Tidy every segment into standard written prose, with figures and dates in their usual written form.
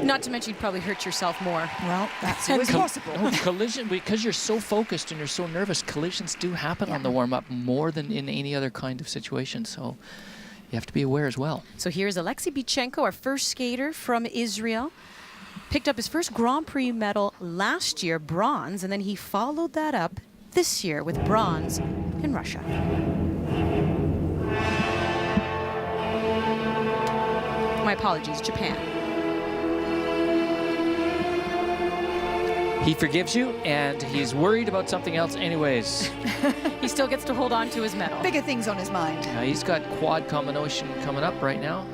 Not to mention you'd probably hurt yourself more. Well, that's always possible. No, collision, because you're so focused and you're so nervous, collisions do happen on the warm-up more than in any other kind of situation. So you have to be aware as well. So here's Alexei Bychenko, our first skater from Israel. Picked up his first Grand Prix medal last year, bronze, and then he followed that up this year with bronze in Russia. My apologies, Japan. He forgives you, and he's worried about something else anyways. He still gets to hold on to his medal. Bigger things on his mind. He's got quad combination coming up right now.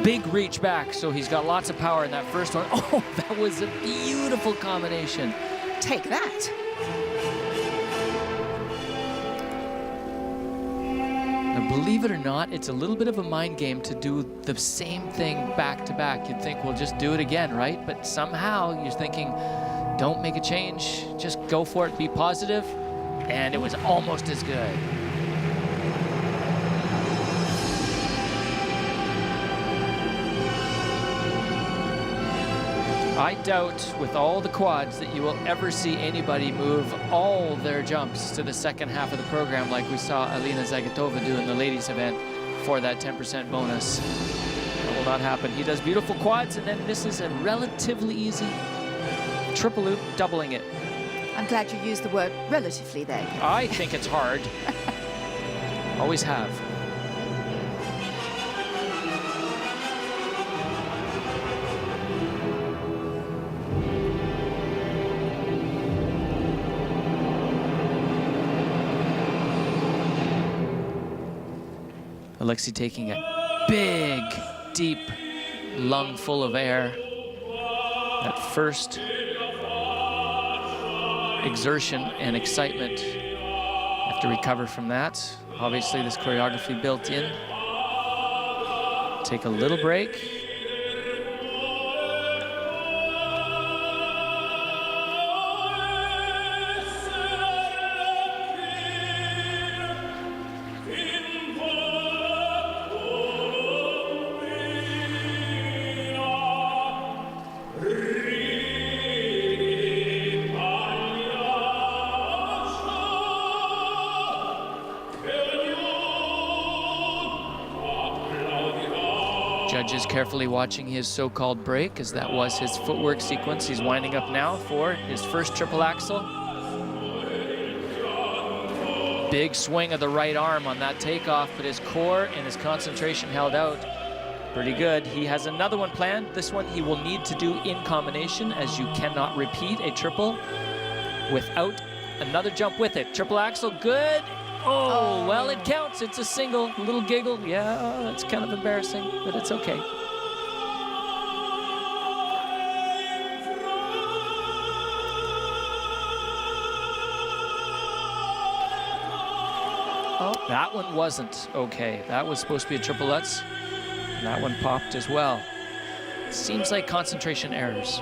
Big reach back, so he's got lots of power in that first one. Oh, that was a beautiful combination. Take that. Now, believe it or not, it's a little bit of a mind game to do the same thing back to back. You'd think, well, just do it again, right? But somehow you're thinking, don't make a change, just go for it, be positive. And it was almost as good. I doubt with all the quads that you will ever see anybody move all their jumps to the second half of the program like we saw Alina Zagatova do in the ladies event for that 10% bonus. That will not happen. He does beautiful quads and then misses a relatively easy triple loop, doubling it. I'm glad you used the word relatively there. I think it's hard. Always have. Alexei taking a big, deep lung full of air. That first exertion and excitement. Have to recover from that. Obviously, this choreography built in. Take a little break. Judge is carefully watching his so-called break, as that was his footwork sequence. He's winding up now for his first triple axel. Big swing of the right arm on that takeoff, but his core and his concentration held out pretty good. He has another one planned. This one he will need to do in combination, as you cannot repeat a triple without another jump with it. Triple axel, good. Oh, well, it counts. It's a single. A little giggle. Yeah, it's kind of embarrassing, but it's okay. Oh, that one wasn't okay. That was supposed to be a triple Lutz, and that one popped as well. Seems like concentration errors.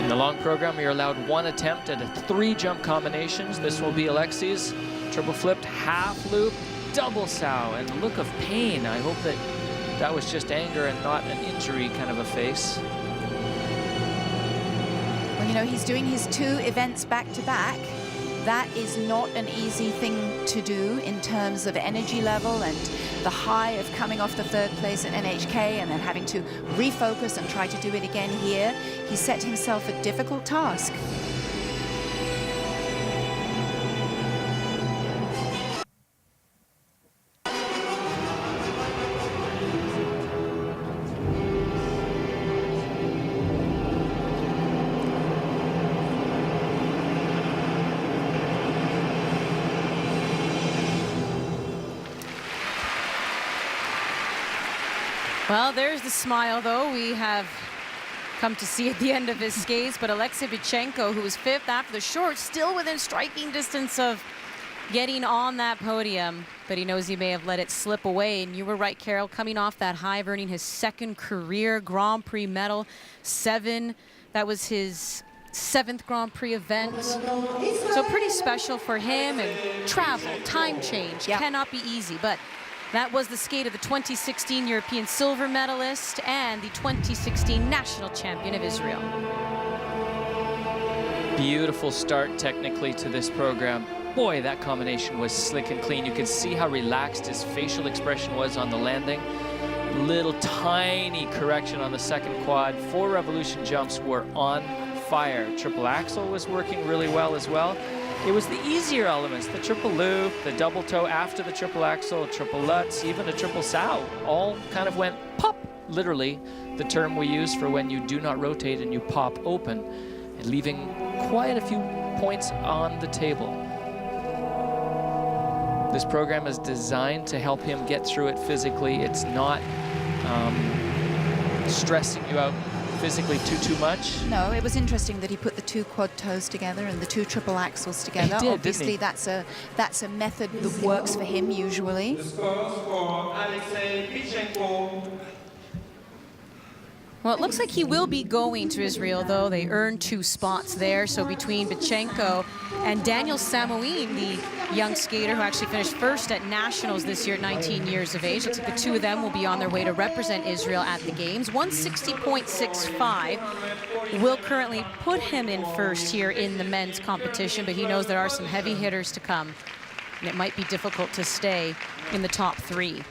In the long program, you're allowed one attempt at 3 jump combinations. This will be Alexei's. Triple flipped, half loop, double sow, and look of pain. I hope that that was just anger and not an injury kind of a face. Well, you know, he's doing his 2 events back to back. That is not an easy thing to do in terms of energy level and the high of coming off the 3rd place at NHK and then having to refocus and try to do it again here. He set himself a difficult task. Well, there's the smile, though. We have come to see at the end of his skates, but Alexei Bychenko, who was 5th after the short, still within striking distance of getting on that podium, but he knows he may have let it slip away. And you were right, Carol, coming off that high, earning his 2nd career Grand Prix medal, 7. That was his 7th Grand Prix event. So pretty special for him, and travel, time change, cannot be easy. But that was the skate of the 2016 European silver medalist and the 2016 national champion of Israel. Beautiful start technically to this program. Boy, that combination was slick and clean. You could see how relaxed his facial expression was on the landing. Little tiny correction on the 2nd quad. 4 revolution jumps were on fire. Triple axel was working really well as well. It was the easier elements, the triple loop, the double toe after the triple axel, triple lutz, even a triple sow, all kind of went pop, literally the term we use for when you do not rotate and you pop open, and leaving quite a few points on the table. This program is designed to help him get through it physically. It's not stressing you out physically too much. No, it was interesting that he put the 2 quad toes together and the 2 triple axels together. He did, obviously, that's a method that works for him usually. The scores for Alexei Bychenko. Well, it looks like he will be going to Israel, though. They earned 2 spots there. So between Bychenko and Daniel Samoin, the young skater who actually finished 1st at Nationals this year at 19 years of age, looks like the 2 of them will be on their way to represent Israel at the Games. 160.65 will currently put him in 1st here in the men's competition, but he knows there are some heavy hitters to come, and it might be difficult to stay in the top 3.